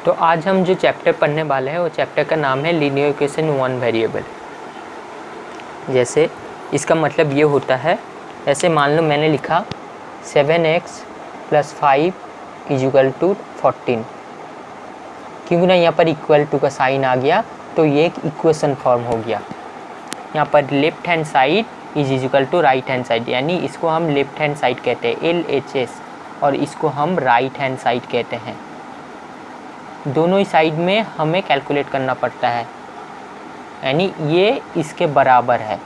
तो आज हम जो चैप्टर पढ़ने वाले हैं वो चैप्टर का नाम है लीनियर इक्वेशन वन वेरिएबल। जैसे इसका मतलब ये होता है, ऐसे मान लो मैंने लिखा 7x + 5 = 14, क्योंकि ना यहाँ पर इक्वल टू का साइन आ गया तो ये एक इक्वेशन फॉर्म हो गया। यहाँ पर left hand side = right hand side, यानी इसको हम लेफ्ट हैंड साइड कहते हैं LHS, और इसको हम राइट हैंड साइड कहते हैं। दोनों ही साइड में हमें कैलकुलेट करना पड़ता है, यानी ये इसके बराबर है।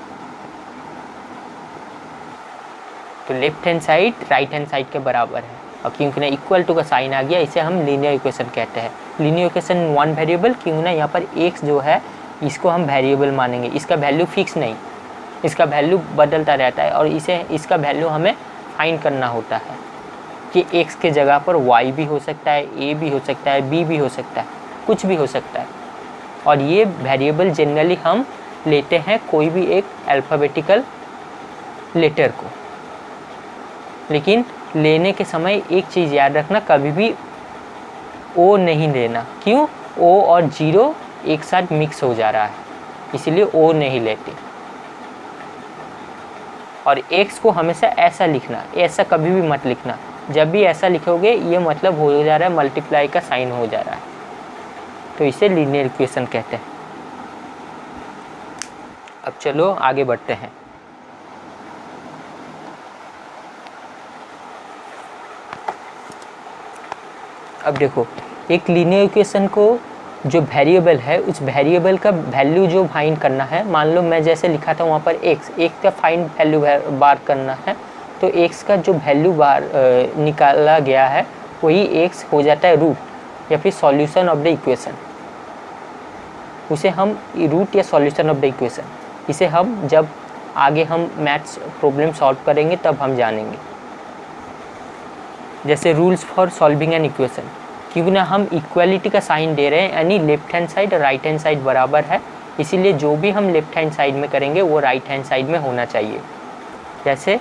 तो left hand side right hand side के बराबर है, और क्योंकि ना इक्वल टू का साइन आ गया इसे हम लीनियर इक्वेशन कहते हैं। लीनियर इक्वेशन वन वेरिएबल, क्योंकि ना यहाँ पर x जो है इसको हम वेरिएबल मानेंगे, इसका वैल्यू फिक्स नहीं, इसका वैल्यू बदलता रहता है, और इसका वैल्यू हमें फाइंड करना होता है कि x के जगह पर y भी हो सकता है, a भी हो सकता है, b भी हो सकता है, कुछ भी हो सकता है। और ये वेरिएबल जनरली हम लेते हैं कोई भी एक अल्फ़ाबेटिकल लेटर को, लेकिन लेने के समय एक चीज़ याद रखना, कभी भी o नहीं लेना। क्यों? o और 0 एक साथ मिक्स हो जा रहा है, इसीलिए o नहीं लेते। और x को हमेशा ऐसा लिखना, ऐसा कभी भी मत लिखना। जब भी ऐसा लिखोगे ये मतलब हो जा रहा है मल्टीप्लाई का साइन हो जा रहा है, तो इसे लीनियर इक्वेशन कहते हैं। अब चलो आगे बढ़ते हैं। अब देखो, एक लीनियर इक्वेशन को जो वेरिएबल है उस वेरिएबल का वैल्यू जो फाइंड करना है, मान लो मैं जैसे लिखा था वहाँ पर एक का फाइंड वैल्यू बार करना है, तो x का जो वैल्यू बार निकाला गया है वही x हो जाता है रूट या फिर सॉल्यूशन ऑफ द इक्वेशन। उसे हम रूट या सॉल्यूशन ऑफ द इक्वेशन, इसे हम जब आगे हम मैथ्स प्रॉब्लम सॉल्व करेंगे तब हम जानेंगे। जैसे rules for solving an equation, क्योंकि ना हम इक्वालिटी का साइन दे रहे हैं, यानी लेफ्ट हैंड साइड और राइट हैंड साइड बराबर है, इसीलिए जो भी हम लेफ्ट हैंड साइड में करेंगे वो राइट हैंड साइड में होना चाहिए। जैसे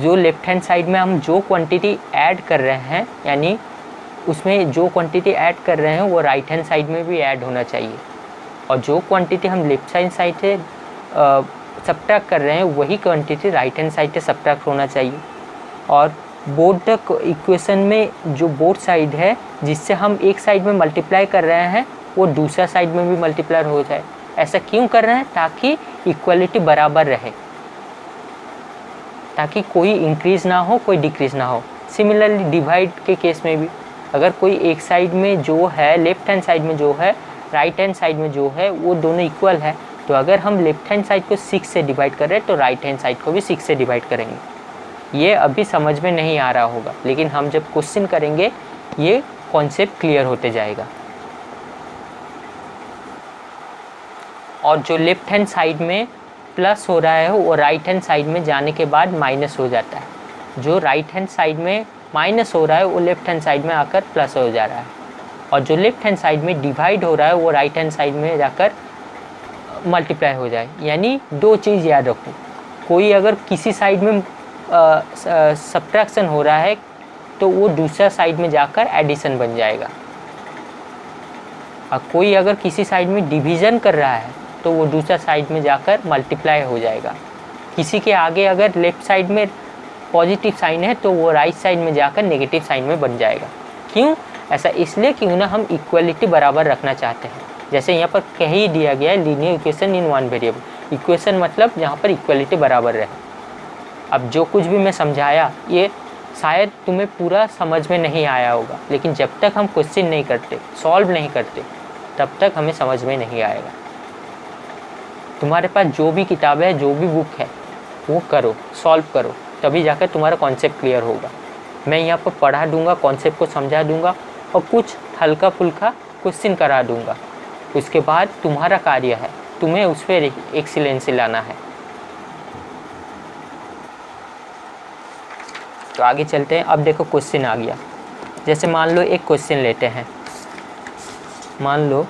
जो लेफ्ट हैंड साइड में हम जो क्वांटिटी ऐड कर रहे हैं, यानी उसमें जो क्वांटिटी ऐड कर रहे हैं वो राइट हैंड साइड में भी ऐड होना चाहिए, और जो क्वांटिटी हम लेफ्ट हैंड साइड से सब्ट्रैक्ट कर रहे हैं वही क्वांटिटी राइट हैंड साइड से सब्ट्रैक्ट होना चाहिए। और बोथ द इक्वेशन में जो बोथ साइड है जिससे हम एक साइड में मल्टीप्लाई कर रहे हैं वो दूसरा साइड में भी मल्टीप्लाई हो जाए। ऐसा क्यों कर रहे हैं? ताकि इक्वलिटी बराबर रहे, ताकि कोई इंक्रीज़ ना हो कोई डिक्रीज़ ना हो। सिमिलरली डिवाइड के केस में भी अगर कोई एक साइड में जो है लेफ्ट हैंड साइड में जो है राइट हैंड साइड में जो है वो दोनों इक्वल है, तो अगर हम लेफ्ट हैंड साइड को 6 से डिवाइड कर रहे हैं तो राइट हैंड साइड को भी 6 से डिवाइड करेंगे। ये अभी समझ में नहीं आ रहा होगा, लेकिन हम जब क्वेश्चन करेंगे ये कॉन्सेप्ट क्लियर होते जाएगा। और जो लेफ्ट हैंड साइड में प्लस हो रहा है वो राइट हैंड साइड में जाने के बाद माइनस हो जाता है। जो राइट हैंड साइड में माइनस हो रहा है वो लेफ्ट हैंड साइड में आकर प्लस हो जा रहा है, और जो लेफ्ट हैंड साइड में डिवाइड हो रहा है वो राइट हैंड साइड में जाकर मल्टीप्लाई हो जाए। यानी दो चीज़ याद रखो, कोई अगर किसी साइड में सब्ट्रैक्शन हो रहा है तो वो दूसरा साइड में जाकर एडिशन बन जाएगा, और कोई अगर किसी साइड में डिवीज़न कर रहा है तो वो दूसरा साइड में जाकर मल्टीप्लाई हो जाएगा। किसी के आगे अगर लेफ़्ट साइड में पॉजिटिव साइन है तो वो राइट साइड में जाकर नेगेटिव साइन में बन जाएगा। क्यों ऐसा? इसलिए क्यों ना हम इक्वलिटी बराबर रखना चाहते हैं। जैसे यहाँ पर कह ही दिया गया है linear equation in one variable. Equation मतलब जहाँ पर इक्वलिटी बराबर रहे। अब जो कुछ भी मैं समझाया ये शायद तुम्हें पूरा समझ में नहीं आया होगा, लेकिन जब तक हम क्वेश्चन नहीं करते, सॉल्व नहीं करते, तब तक हमें समझ में नहीं आएगा। तुम्हारे पास जो भी किताब है, जो भी बुक है, वो करो, सॉल्व करो, तभी जाकर तुम्हारा कॉन्सेप्ट क्लियर होगा। मैं यहाँ पर पढ़ा दूँगा, कॉन्सेप्ट को समझा दूँगा और कुछ हल्का फुल्का क्वेश्चन करा दूँगा। उसके बाद तुम्हारा कार्य है, तुम्हें उस पर एक्सीलेंसी लाना है। तो आगे चलते हैं। अब देखो क्वेश्चन आ गया। जैसे मान लो एक क्वेश्चन लेते हैं, मान लो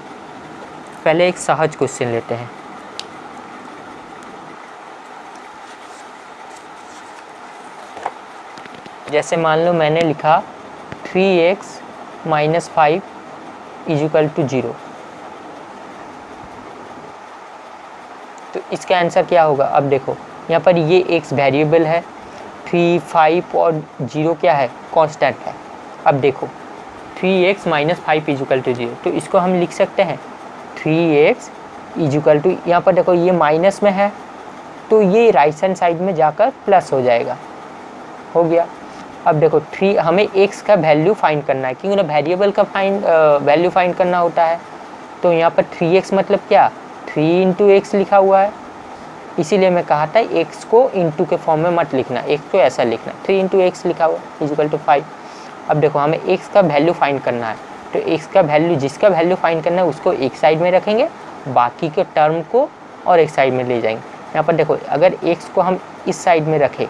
पहले एक सहज क्वेश्चन लेते हैं। जैसे मान लो मैंने लिखा 3x - 5 इक्वल टू 0। तो इसका आंसर क्या होगा? अब देखो यहाँ पर ये x वेरिएबल है, 3, 5 और 0 क्या है? कांस्टेंट है। अब देखो 3x माइनस 5 इक्वल टू 0, तो इसको हम लिख सकते हैं 3x इक्वल टू, यहाँ पर देखो ये माइनस में है तो ये राइट हैंड साइड में जाकर प्लस हो जाएगा, हो गया। अब देखो 3, हमें x का वैल्यू फाइंड करना है क्योंकि ना वेरिएबल का वैल्यू फाइंड करना होता है। तो यहाँ पर 3x मतलब क्या? 3 इंटू एक्स लिखा हुआ है, इसीलिए मैं कहा था x को इंटू के फॉर्म में मत लिखना, x को ऐसा लिखना, 3 इंटू एक्स लिखा हुआ इक्वल टू 5। अब देखो हमें x का वैल्यू फाइंड करना है, तो x का वैल्यू, जिसका वैल्यू फाइंड करना है उसको एक साइड में रखेंगे, बाकी के टर्म को और एक साइड में ले जाएंगे। यहाँ पर देखो अगर x को हम इस साइड में रखें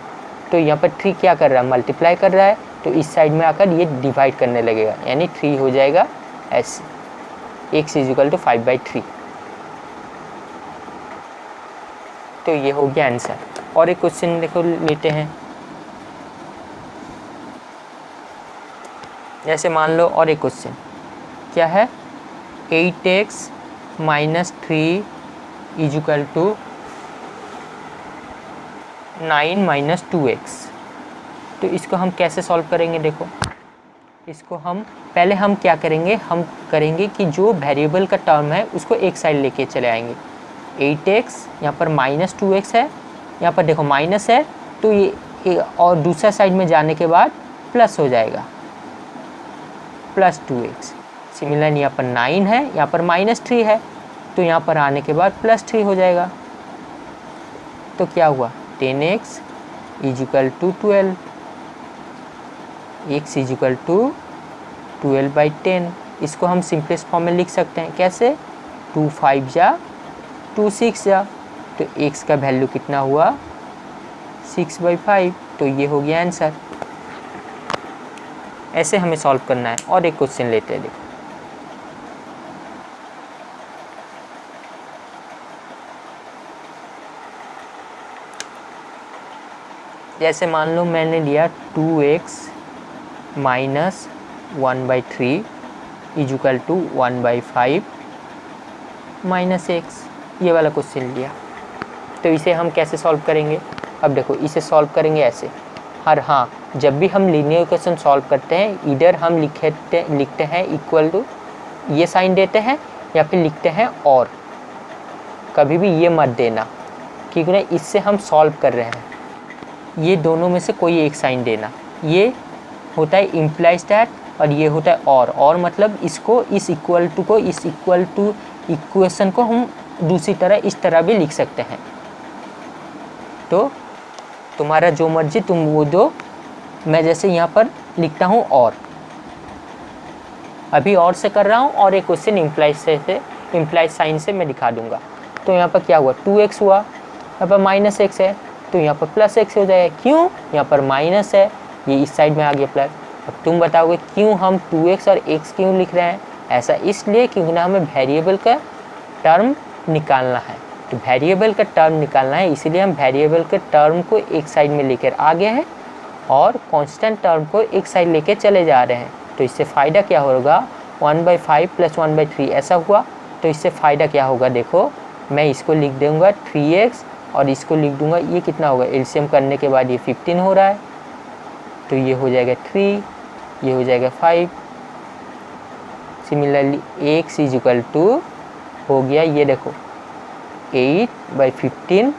तो यहाँ पर 3 क्या कर रहा है? मल्टीप्लाई कर रहा है, तो इस साइड में आकर ये डिवाइड करने लगेगा, यानी 3 हो जाएगा ऐसे, x इक्वल टू 5/3। तो ये हो गया आंसर। और एक क्वेश्चन देखो लेते हैं, जैसे मान लो और एक क्वेश्चन क्या है, 8x minus 3 equal to 9 minus 2x। तो इसको हम कैसे सॉल्व करेंगे? देखो इसको हम पहले हम क्या करेंगे, हम करेंगे कि जो वेरिएबल का टर्म है उसको एक साइड लेके चले आएंगे। 8x यहाँ पर माइनस 2x है, यहाँ पर देखो माइनस है तो ये और दूसरा साइड में जाने के बाद प्लस हो जाएगा, प्लस 2x। सिमिलर यहाँ पर 9 है, यहाँ पर माइनस 3 है, तो यहाँ पर आने के बाद प्लस 3 हो जाएगा। तो क्या हुआ? 10x equal to 12, x equal to 12/10। इसको हम सिंपलेस्ट फॉर्म में लिख सकते हैं, कैसे? 2 5 जा 2 6 जा, तो x का वैल्यू कितना हुआ? 6/5। तो ये हो गया आंसर। ऐसे हमें सॉल्व करना है। और एक क्वेश्चन लेते हैं, देखो जैसे मान लो मैंने लिया 2x minus 1/3 equal to 1/5 minus x, ये वाला क्वेश्चन लिया। तो इसे हम कैसे सॉल्व करेंगे? अब देखो इसे सॉल्व करेंगे ऐसे। हाँ, जब भी हम लीनियर इक्वेशन सॉल्व करते हैं इधर हम लिखते हैं इक्वल टू, ये साइन देते हैं, या फिर लिखते हैं और। कभी भी ये मत देना क्योंकि ना इससे हम सॉल्व कर रहे हैं, ये दोनों में से कोई एक साइन देना। ये होता है इम्प्लाइज दैट और ये होता है और मतलब इसको, इस इक्वल टू को, इस इक्वल टू इक्वेशन को हम दूसरी तरह इस तरह भी लिख सकते हैं। तो तुम्हारा जो मर्जी तुम वो दो, मैं जैसे यहाँ पर लिखता हूँ और, अभी और से कर रहा हूँ और एक क्वेश्चन इम्प्लाइज साइन से मैं दिखा दूंगा। तो यहाँ पर क्या हुआ? 2x हुआ, यहाँ पर माइनस x है तो यहाँ पर प्लस x हो जाएगा। क्यों? यहाँ पर माइनस है, ये इस साइड में आ गया प्लस। अब तुम बताओगे क्यों हम 2x और x क्यों लिख रहे हैं? ऐसा इसलिए क्योंकि ना हमें वेरिएबल का टर्म निकालना है। तो वेरिएबल का टर्म निकालना है, इसीलिए हम वेरिएबल के टर्म को एक साइड में लेकर आ गए हैं और कांस्टेंट टर्म को एक साइड लेके चले जा रहे हैं। तो इससे फ़ायदा क्या होगा? 1/5 प्लस 1/3 ऐसा हुआ। तो इससे फ़ायदा क्या होगा? देखो मैं इसको लिख दूँगा 3x और इसको लिख दूँगा, ये कितना होगा? एलसीएम करने के बाद ये 15 हो रहा है, तो ये हो जाएगा 3, ये हो जाएगा 5। सिमिलरली x इक्वल टू हो गया, ये देखो 8/15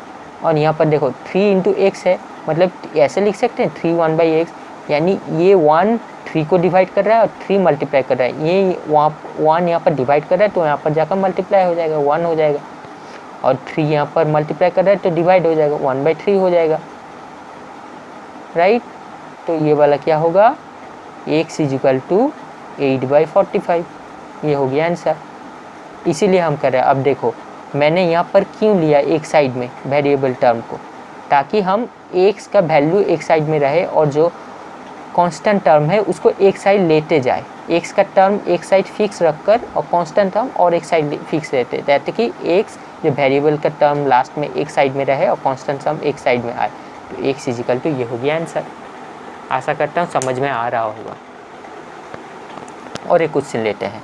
और यहाँ पर देखो 3 इंटू एक्स है, मतलब ऐसे लिख सकते हैं 3 1/x, यानी ये 1 3 को डिवाइड कर रहा है और 3 मल्टीप्लाई कर रहा है। ये वहाँ 1 यहाँ पर डिवाइड कर रहा है तो यहाँ पर जाकर मल्टीप्लाई हो जाएगा, 1 हो जाएगा, और 3 यहाँ पर मल्टीप्लाई कर रहा है तो डिवाइड हो जाएगा, 1/3 हो जाएगा, राइट। तो ये वाला क्या होगा? x इक्वल टू 8/45, ये हो गया आंसर। इसीलिए हम कर रहे हैं। अब देखो मैंने यहाँ पर क्यों लिया एक साइड में वेरिएबल टर्म को, ताकि हम x का वैल्यू एक साइड में रहे और जो कांस्टेंट टर्म है उसको एक साइड लेते जाए। x का टर्म एक साइड फिक्स रखकर और कांस्टेंट टर्म और एक साइड फिक्स रहते, ताकि कि x जो वेरिएबल का टर्म लास्ट में एक साइड में रहे और कांस्टेंट टर्म एक साइड में आए। तो x इक्वल टू ये हो गया आंसर। आशा करता हूँ समझ में आ रहा होगा। और एक क्वेश्चन लेते हैं,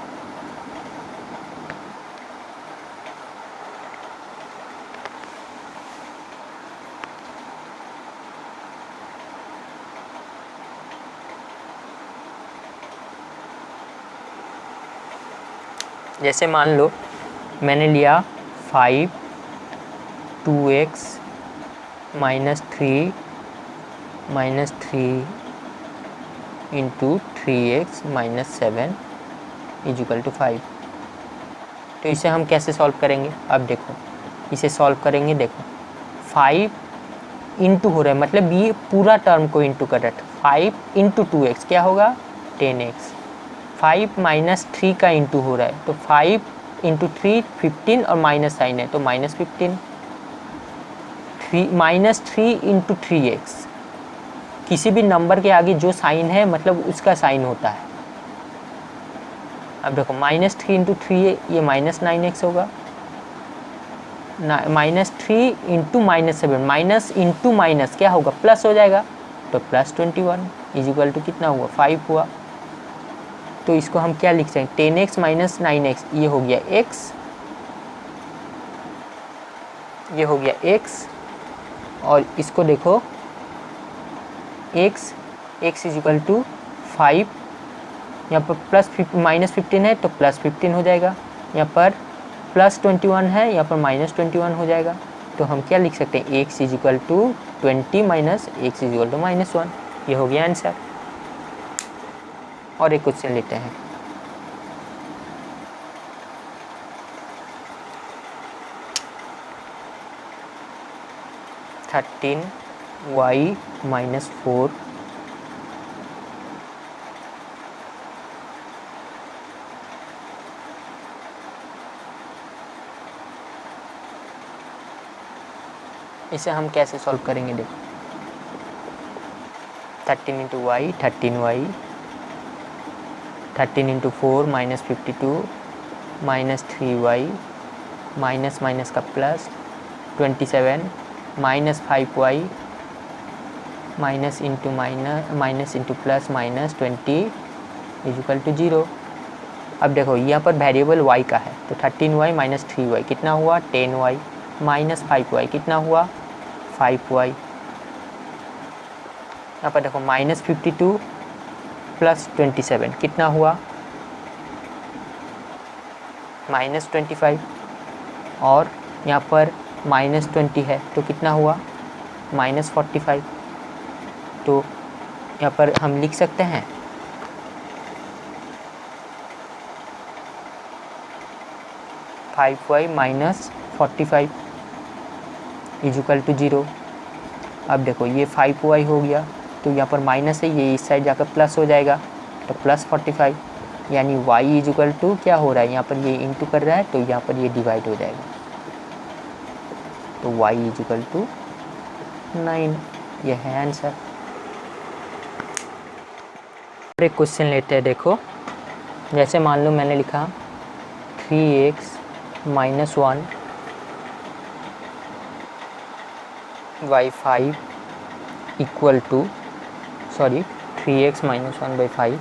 जैसे मान लो मैंने लिया 5 2x -3 into 3x -7 is equal to 5। तो इसे हम कैसे सॉल्व करेंगे? अब देखो इसे सॉल्व करेंगे। देखो 5 इंटू हो रहा है, मतलब ये पूरा टर्म को इंटू कर रहा है। 5 इंटू 2x क्या होगा? 10x। 5 -3 का इंटू हो रहा है, तो 5 इंटू 3 15 और माइनस साइन है तो -15। -3 इंटू 3x, किसी भी नंबर के आगे जो साइन है मतलब उसका साइन होता है। अब देखो -3 इंटू 3 ये -9x होगा। -3 इंटू -7, माइनस इंटू माइनस क्या होगा? प्लस हो जाएगा, तो +21 इजिकल टू कितना हुआ? 5 हुआ। तो इसको हम क्या लिख सकते हैं? 10x - 9x, ये हो गया x, ये हो गया x, और इसको देखो x इजिकल टू 5, यहाँ पर -15 है तो +15 हो जाएगा, यहाँ पर +21 है, यहाँ पर -21 हो जाएगा। तो हम क्या लिख सकते हैं? x इजिकल टू 20 माइनस x इजिकल टू -1। ये हो गया आंसर। और एक क्वेश्चन लेते हैं। (13y - 4) इसे हम कैसे सॉल्व करेंगे? देखो 13 into Y 13y, 13 into 4 -52 -3y, minus minus का plus 27 -5y, minus into plus -20 equal to 0। अब देखो यहाँ पर वेरिएबल y का है, तो 13y - 3y कितना हुआ? 10y, -5y कितना हुआ? 5y। यहाँ पर देखो -52 प्लस 27 कितना हुआ? -25, और यहाँ पर -20 है तो कितना हुआ? -45। तो यहाँ पर हम लिख सकते हैं 5y - 45 इजिकल टू 0। अब देखो ये 5y हो गया, तो यहाँ पर माइनस है, ये इस साइड जाकर प्लस हो जाएगा, तो +45, यानी y इजिकल टू क्या हो रहा है? यहाँ पर ये इंटू कर रहा है तो यहाँ पर ये डिवाइड हो जाएगा, तो y इजिकल टू 9। यह है आंसर। और एक क्वेश्चन लेते हैं। देखो जैसे मान लो मैंने लिखा 3x - 1 by 5 equal to 3x - 1/5।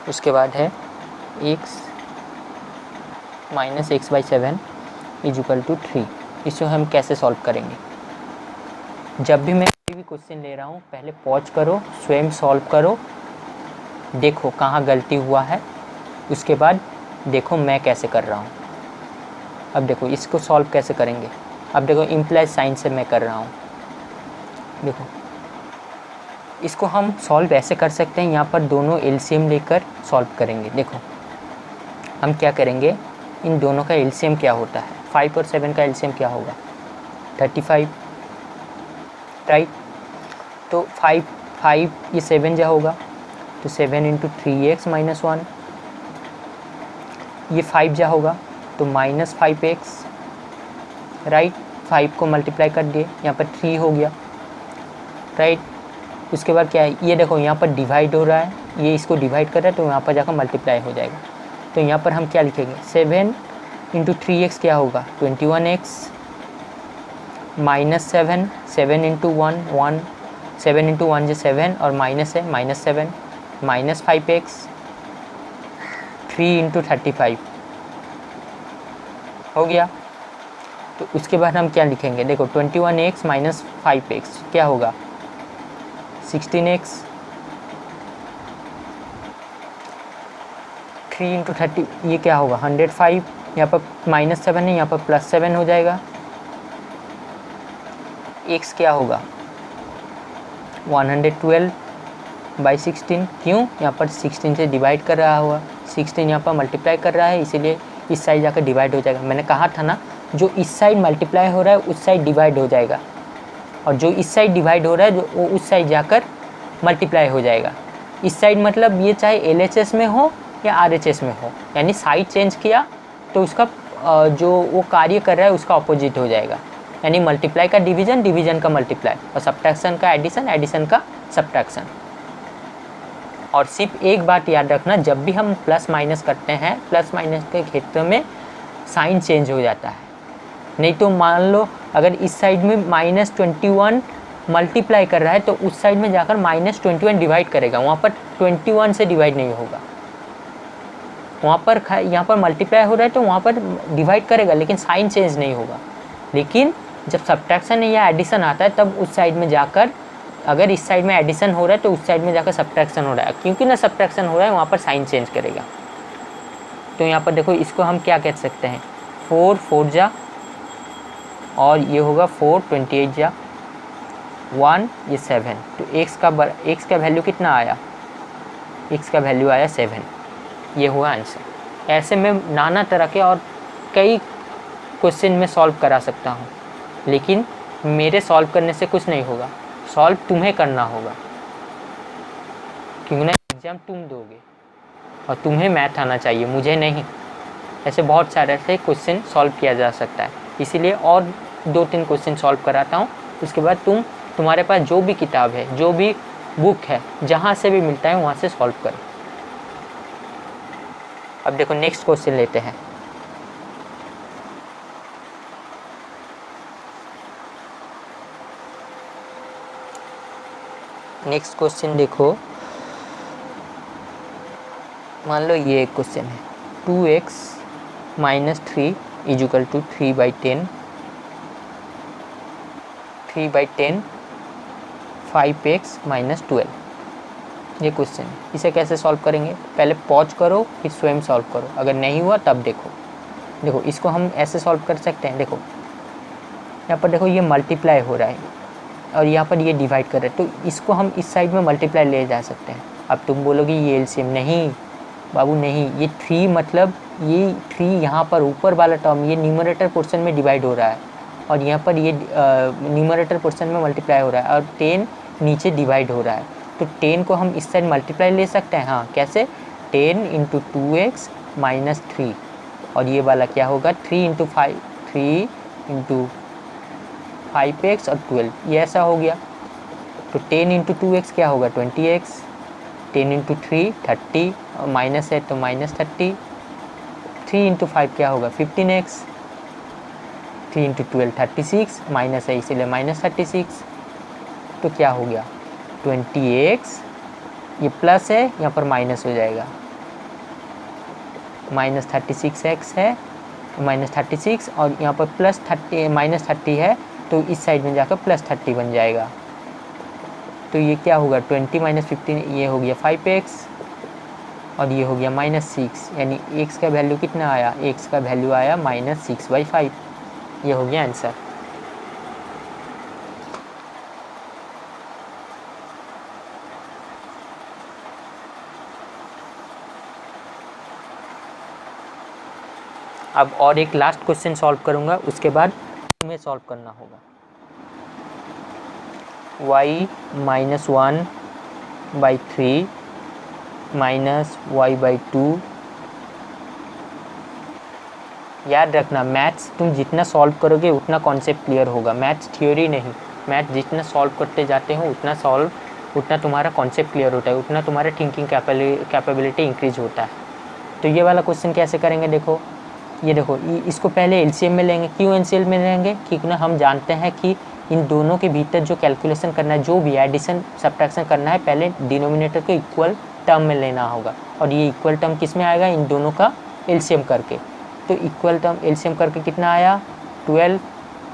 उसके बाद है x - x/7 इजिकल टू 3। इसे हम कैसे सॉल्व करेंगे? जब भी मैं कोई भी क्वेश्चन ले रहा हूँ पहले पॉज करो, स्वयं सॉल्व करो, देखो कहाँ गलती हुआ है, उसके बाद देखो मैं कैसे कर रहा हूँ। अब देखो इसको सॉल्व कैसे करेंगे? अब देखो इम्प्लाइज साइन से मैं कर रहा हूँ। देखो इसको हम सॉल्व ऐसे कर सकते हैं, यहाँ पर दोनों एलसीएम लेकर सॉल्व करेंगे। देखो हम क्या करेंगे, इन दोनों का एलसीएम क्या होता है? 5 और 7 का एलसीएम क्या होगा? 35, राइट। तो 5 ये 7 जा होगा, तो 7 इंटू 3x - 1, ये 5 जा होगा तो -5x, राइट। 5 को मल्टीप्लाई कर दिए, यहाँ पर 3 हो गया, राइट। उसके बाद क्या है? ये देखो यहाँ पर डिवाइड हो रहा है, ये इसको डिवाइड कर रहा है तो यहाँ पर जाकर मल्टीप्लाई हो जाएगा। तो यहाँ पर हम क्या लिखेंगे? 7 इंटू 3x क्या होगा? 21x, -7, 7 इंटू 1 7 इंटू 1 जो 7, और माइनस है -7, -5x, 3 इंटू 35 हो गया। तो उसके बाद हम क्या लिखेंगे? देखो 21x - 5x क्या होगा? 16x, 3 इंटू 30 ये क्या होगा 105, यहाँ पर -7 है, यहाँ पर +7 हो जाएगा। x क्या होगा 112/16, क्यों यहाँ पर 16 से डिवाइड कर रहा होगा, 16 यहाँ पर मल्टीप्लाई कर रहा है, इसीलिए इस साइड जाकर डिवाइड हो जाएगा। मैंने कहा था ना जो इस साइड मल्टीप्लाई हो रहा है उस साइड डिवाइड हो जाएगा, और जो इस साइड डिवाइड हो रहा है जो वो उस साइड जाकर मल्टीप्लाई हो जाएगा। इस साइड मतलब ये चाहे LHS में हो या RHS में हो, यानी साइड चेंज किया तो उसका जो वो कार्य कर रहा है उसका अपोजिट हो जाएगा, यानी मल्टीप्लाई का डिवीज़न, डिवीज़न का मल्टीप्लाई, और सब्ट्रैक्शन का एडिशन, एडिशन का सब्ट्रैक्शन। और सिर्फ एक बात याद रखना, जब भी हम प्लस माइनस करते हैं, प्लस माइनस के क्षेत्र में साइन चेंज हो जाता है। नहीं तो मान लो अगर इस साइड में -21 मल्टीप्लाई कर रहा है तो उस साइड में जाकर -21 डिवाइड करेगा, वहाँ पर 21 से डिवाइड नहीं होगा। वहाँ पर यहाँ पर मल्टीप्लाई हो रहा है तो वहाँ पर डिवाइड करेगा लेकिन साइन चेंज नहीं होगा। लेकिन जब सब्ट्रैक्शन या एडिशन आता है तब उस साइड में जाकर, अगर इस साइड में एडिशन हो रहा है तो उस साइड में जाकर सब्ट्रैक्शन हो रहा है, क्योंकि ना सब्ट्रैक्शन हो रहा है वहाँ पर साइन चेंज करेगा। तो यहाँ पर देखो इसको हम क्या कह सकते हैं, 4 4 जा, और ये होगा 4 28 जा, 1 ये 7, तो x का वैल्यू कितना आया, x का वैल्यू आया 7, ये हुआ आंसर। ऐसे में नाना तरह के और कई क्वेश्चन में सॉल्व करा सकता हूँ, लेकिन मेरे सॉल्व करने से कुछ नहीं होगा, सॉल्व तुम्हें करना होगा, क्योंकि ना एग्ज़ाम तुम दोगे और तुम्हें मैथ आना चाहिए, मुझे नहीं। ऐसे बहुत सारे ऐसे क्वेश्चन सॉल्व किया जा सकता है, इसीलिए और 2-3 क्वेश्चन सॉल्व कराता हूँ। उसके बाद तुम्हारे पास जो भी किताब है, जो भी बुक है, जहाँ से भी मिलता है वहाँ से सॉल्व करो। अब देखो नेक्स्ट क्वेश्चन लेते हैं। नेक्स्ट क्वेश्चन देखो, मान लो ये एक क्वेश्चन है, 2x - 3 = 3/10, 3/10 5x - 12, ये क्वेश्चन। इसे कैसे सॉल्व करेंगे, पहले पॉज करो फिर स्वयं सॉल्व करो, अगर नहीं हुआ तब देखो इसको हम ऐसे सॉल्व कर सकते हैं। देखो यहाँ पर देखो ये मल्टीप्लाई हो रहा है और यहाँ पर ये डिवाइड कर रहा है, तो इसको हम इस साइड में मल्टीप्लाई ले जा सकते हैं। अब तुम बोलोगे ये एलसीएम, नहीं बाबू नहीं, ये 3 मतलब ये 3 यहाँ पर ऊपर वाला टर्म ये न्यूमरेटर पोर्शन में डिवाइड हो रहा है और यहाँ पर ये न्यूमरेटर पोर्शन में मल्टीप्लाई हो रहा है, और 10 नीचे डिवाइड हो रहा है, तो 10 को हम इस साइड मल्टीप्लाई ले सकते हैं। हाँ कैसे, 10 × 2x - 3, और ये वाला क्या होगा 3 × 5x और 12, ये ऐसा हो गया। तो 10 × 2x क्या होगा 20x, 10 × 3 30, और माइनस है तो -30, 3 × 5 क्या होगा 15x, 3 × 12 36, माइनस है इसीलिए -36, तो क्या हो गया 20x, ये प्लस है यहाँ पर माइनस हो जाएगा, -36x है, -36, और यहाँ पर -30 है तो इस साइड में जाकर +30 बन जाएगा। तो ये क्या होगा 20 - 15, ये हो गया 5x, और ये हो गया -6, यानी x का वैल्यू कितना आया, x का वैल्यू आया -6/5, ये हो गया आंसर। अब और एक लास्ट क्वेश्चन सॉल्व करूंगा, उसके बाद तुम्हें सॉल्व करना होगा। y - 1/3 - y/2, याद रखना मैथ्स तुम जितना सॉल्व करोगे उतना कॉन्सेप्ट क्लियर होगा, मैथ्स थ्योरी नहीं, मैथ जितना सॉल्व करते जाते हो उतना तुम्हारा कॉन्सेप्ट क्लियर होता है, उतना तुम्हारा थिंकिंग कैपेबिलिटी इंक्रीज होता है। तो ये वाला क्वेश्चन कैसे करेंगे, देखो ये देखो इसको पहले एलसीएम में लेंगे। क्यों एलसीएम में लेंगे, क्योंकि ना हम जानते हैं कि इन दोनों के भीतर जो कैलकुलेशन करना है, जो भी एडिशन सब्ट्रैक्शन करना है, पहले डिनोमिनेटर को इक्वल टर्म में लेना होगा, और ये इक्वल टर्म किस में आएगा, इन दोनों का एलसीएम करके। तो इक्वल टर्म एलसीएम करके कितना आया 12,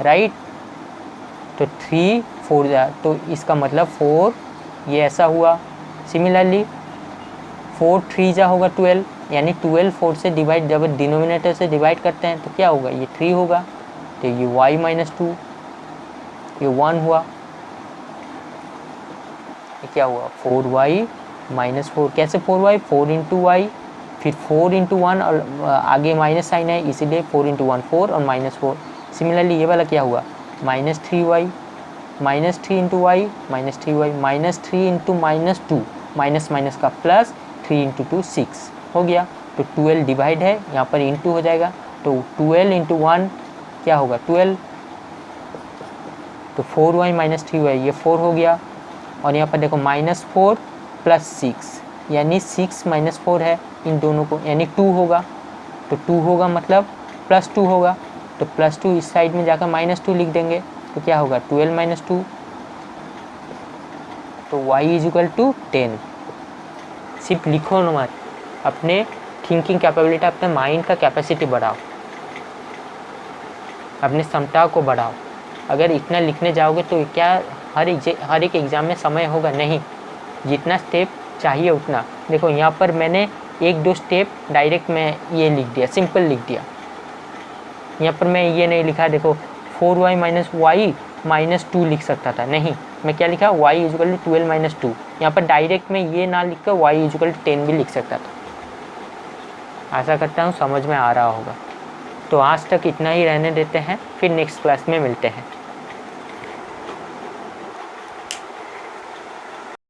राइट। तो 3 4 जा, तो इसका मतलब 4, ये ऐसा हुआ। सिमिलरली 4 3 जा होगा 12, यानी 12 4 से डिवाइड, जब डिनोमिनेटर से डिवाइड करते हैं तो क्या होगा, ये 3 होगा, तो ये y माइनस 2, ये 1 हुआ, ये क्या हुआ 4y माइनस 4। कैसे 4y, 4 इंटू वाई, फिर 4 इंटू 1 और आगे माइनस साइन है इसीलिए 4 इंटू 1 4 और माइनस 4। सिमिलरली ये वाला क्या हुआ, minus 3y, minus 3 into Y minus 3y, minus 3 into minus 2, minus minus का प्लस, 3 इंटू 2 6 हो गया। तो 12 डिवाइड है, यहाँ पर इंटू हो जाएगा, तो 12 इंटू 1 क्या होगा 12, तो 4y माइनस 3y ये 4 हो गया, और यहाँ पर देखो माइनस 4 प्लस 6 यानी 6 माइनस 4 है इन दोनों को, यानी 2 होगा, तो 2 होगा मतलब प्लस 2 होगा, तो प्लस 2 इस साइड में जाकर माइनस 2 लिख देंगे, तो क्या होगा 12 माइनस 2, तो y इज इक्वल टू 10। सिर्फ लिखो ना मत, अपने थिंकिंग कैपेबिलिटी, अपने माइंड का कैपेसिटी बढ़ाओ, अपने क्षमता को बढ़ाओ। अगर इतना लिखने जाओगे तो क्या हर एक एग्ज़ाम में समय होगा, नहीं, जितना स्टेप चाहिए उतना। देखो यहाँ पर मैंने 1-2 स्टेप डायरेक्ट मैं ये लिख दिया, सिंपल लिख दिया, यहाँ पर मैं ये नहीं लिखा, देखो 4y माइनस वाई माइनस 2 लिख सकता था, नहीं, मैं क्या लिखा y इजिकल टू 12 माइनस 2। यहाँ पर डायरेक्ट में ये ना लिख कर y इजिकल टू 10 भी लिख सकता था। आशा करता हूँ समझ में आ रहा होगा। तो आज तक इतना ही रहने देते हैं, फिर नेक्स्ट क्लास में मिलते हैं।